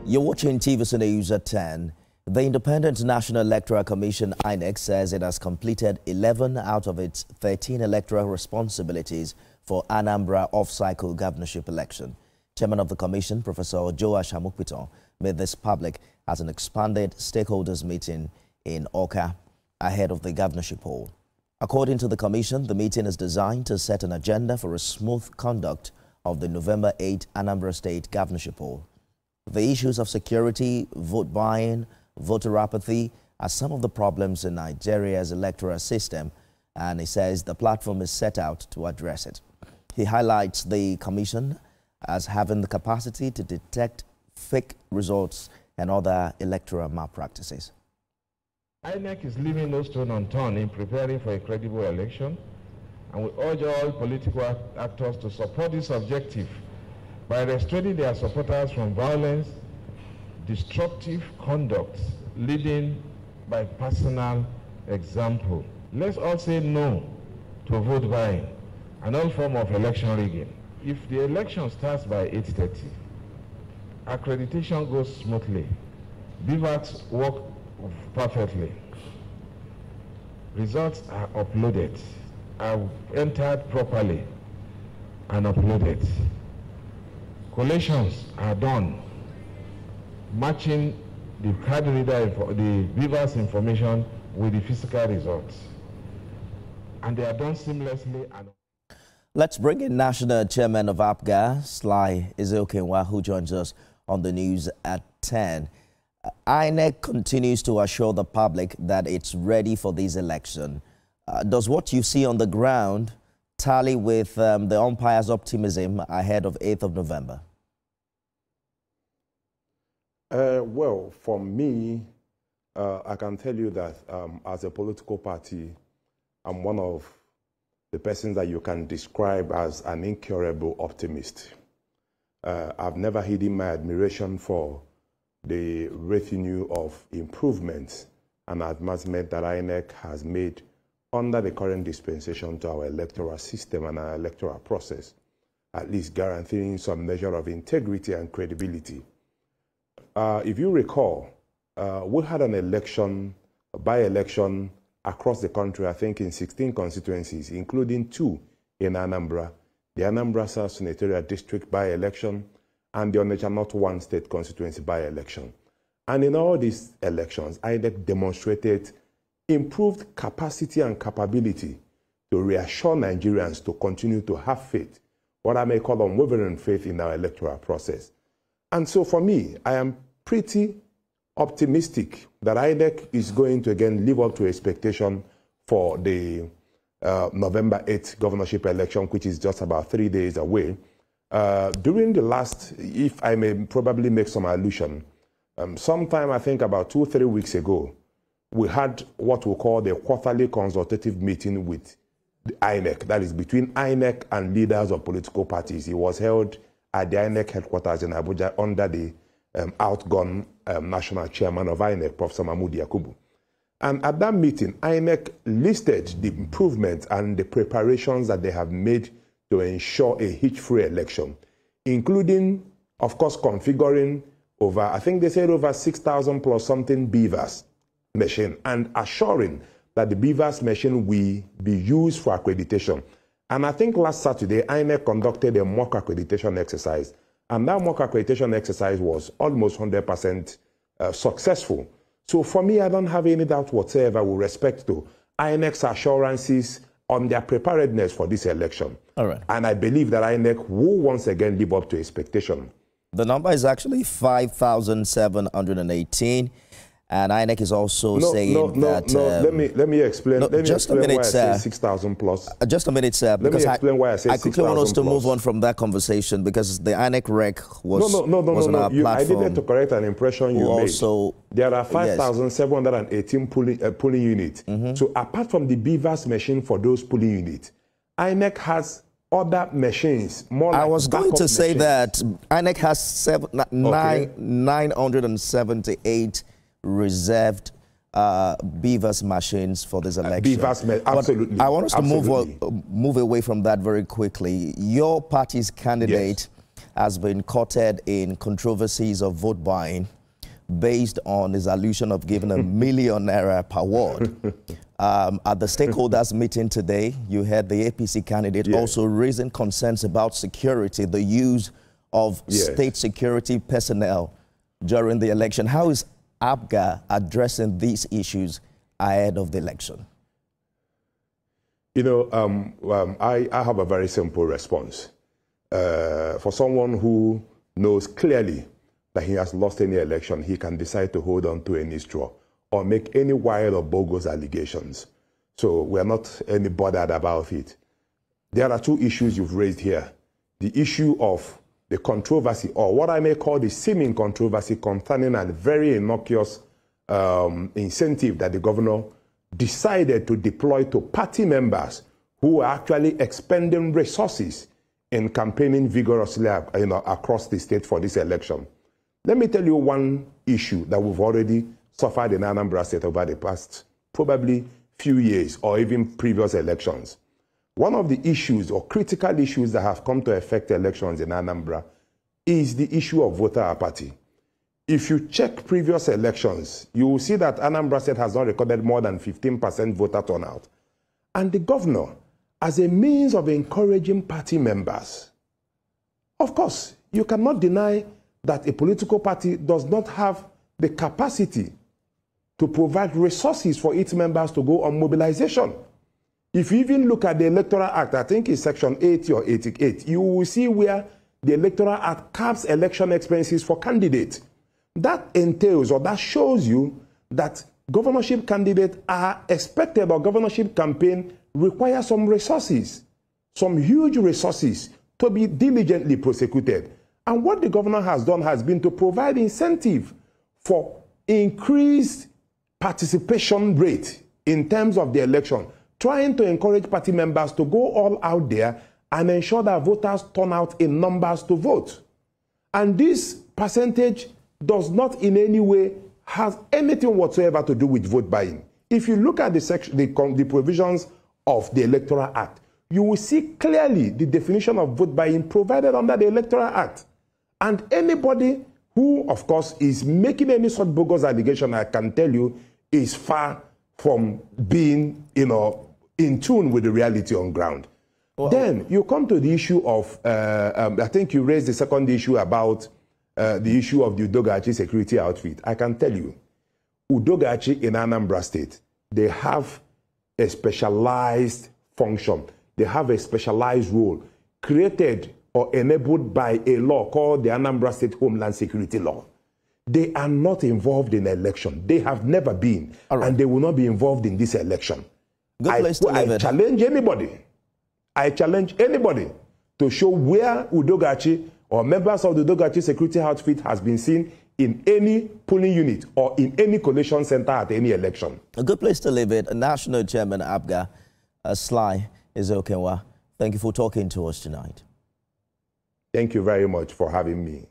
You're watching TVC News at 10. The Independent National Electoral Commission, INEC, says it has completed 11 out of its 13 electoral responsibilities for Anambra off-cycle governorship election. Chairman of the commission, Professor Joash Amukpito, made this public at an expanded stakeholders meeting in Awka ahead of the governorship poll. According to the commission, the meeting is designed to set an agenda for a smooth conduct of the November 8 Anambra State governorship poll. The issues of security, vote buying, voter apathy are some of the problems in Nigeria's electoral system, and he says the platform is set out to address it. He highlights the commission as having the capacity to detect fake results and other electoral malpractices. INEC is leaving no stone unturned in preparing for a credible election, and we urge all political actors to support this objective by restraining their supporters from violence, destructive conduct, leading by personal example. Let's all say no to vote buying and all form of election rigging. If the election starts by 8:30, accreditation goes smoothly, BVACs work perfectly, results are uploaded, are entered properly and uploaded. Collations are done, matching the card reader, the BVAS information with the physical results. And they are done seamlessly. Let's bring in National Chairman of APGA, Sly Ezeokenwa, who joins us on the news at 10. INEC continues to assure the public that it's ready for this election. Does what you see on the ground tally with the umpire's optimism ahead of 8th of November? Well, for me, I can tell you that as a political party, I'm one of the persons that you can describe as an incurable optimist. I've never hidden my admiration for the retinue of improvements and advancement that INEC has made under the current dispensation to our electoral system and our electoral process, at least guaranteeing some measure of integrity and credibility. If you recall, we had an election, a by-election across the country, I think in 16 constituencies, including 2 in Anambra, the Anambra South Senatorial District by-election and the Onitsha North 1 state constituency by-election. And in all these elections, INEC demonstrated improved capacity and capability to reassure Nigerians to continue to have faith, what I may call unwavering faith in our electoral process. And so for me, I am pretty optimistic that INEC is going to again live up to expectation for the November 8th governorship election, which is just about 3 days away. During the last, if I may probably make some allusion, sometime I think about 2-3 weeks ago, we had what we call the quarterly consultative meeting with the INEC, that is between INEC and leaders of political parties. It was held at the INEC headquarters in Abuja under the outgone national chairman of INEC, Professor Mahmoud Yakubu. And at that meeting, INEC listed the improvements and the preparations that they have made to ensure a hitch-free election, including, of course, configuring over, I think they said over 6,000 plus something BVAS machine, and assuring that the BVAS machine will be used for accreditation. And I think last Saturday, INEC conducted a mock accreditation exercise, and that mock accreditation exercise was almost 100% successful. So for me, I don't have any doubt whatsoever with respect to INEC's assurances on their preparedness for this election. All right. And I believe that INEC will once again live up to expectation. The number is actually 5,718. And INEC is also saying that... let me explain. Let me explain why I say 6,000 plus. Just a minute, sir. Let me explain why I say 6,000 plus. I quickly want us to move on from that conversation because the INEC rec was on our platform. I needed to correct an impression you made. There are 5,718 polling units. So apart from the BVAS machine for those polling units, INEC has other machines, more like I was going to say that INEC has 978 reserved BVAS machines for this election. Absolutely. I want us to move away from that very quickly. Your party's candidate has been courted in controversies of vote buying based on his allusion of giving a million naira per ward. At the stakeholders meeting today, you heard the APC candidate also raising concerns about security, the use of state security personnel during the election. How is APGA addressing these issues ahead of the election? You know, I have a very simple response. For someone who knows clearly that he has lost any election, he can decide to hold on to any straw or make any wild or bogus allegations. So we're not any bothered about it. There are two issues you've raised here. The issue of the controversy, or what I may call the seeming controversy concerning a very innocuous incentive that the governor decided to deploy to party members who are actually expending resources in campaigning vigorously, across the state for this election. Let me tell you one issue that we've already suffered in Anambra State over the past probably few years or even previous elections. One of the issues or critical issues that have come to affect elections in Anambra is the issue of voter apathy. If you check previous elections, you will see that Anambra State has not recorded more than 15% voter turnout. And the governor, as a means of encouraging party members, of course, you cannot deny that a political party does not have the capacity to provide resources for its members to go on mobilization. If you even look at the Electoral Act, I think it's Section 80 or 88, you will see where the Electoral Act caps election expenses for candidates. That entails, or that shows you, that governorship candidates are expected, or governorship campaign requires some resources, some huge resources to be diligently prosecuted. And what the governor has done has been to provide incentive for increased participation rate in terms of the election, trying to encourage party members to go all out there and ensure that voters turn out in numbers to vote. And this percentage does not in any way have anything whatsoever to do with vote buying. If you look at the provisions of the Electoral Act, you will see clearly the definition of vote buying provided under the Electoral Act. And anybody who, of course, is making any such bogus allegation, I can tell you, is far from being, in tune with the reality on ground. Well, then you come to the issue of, I think you raised the second issue about the issue of the Udogachi security outfit. I can tell you, Udogachi in Anambra State, they have a specialized function. They have a specialized role created or enabled by a law called the Anambra State Homeland Security Law. They are not involved in election. They have never been, and they will not be involved in this election. I challenge anybody. I challenge anybody to show where Udogachi or members of the Udogachi security outfit has been seen in any polling unit or in any collation center at any election. A good place to leave it. National Chairman APGA, Sly Ezeokenwa, thank you for talking to us tonight. Thank you very much for having me.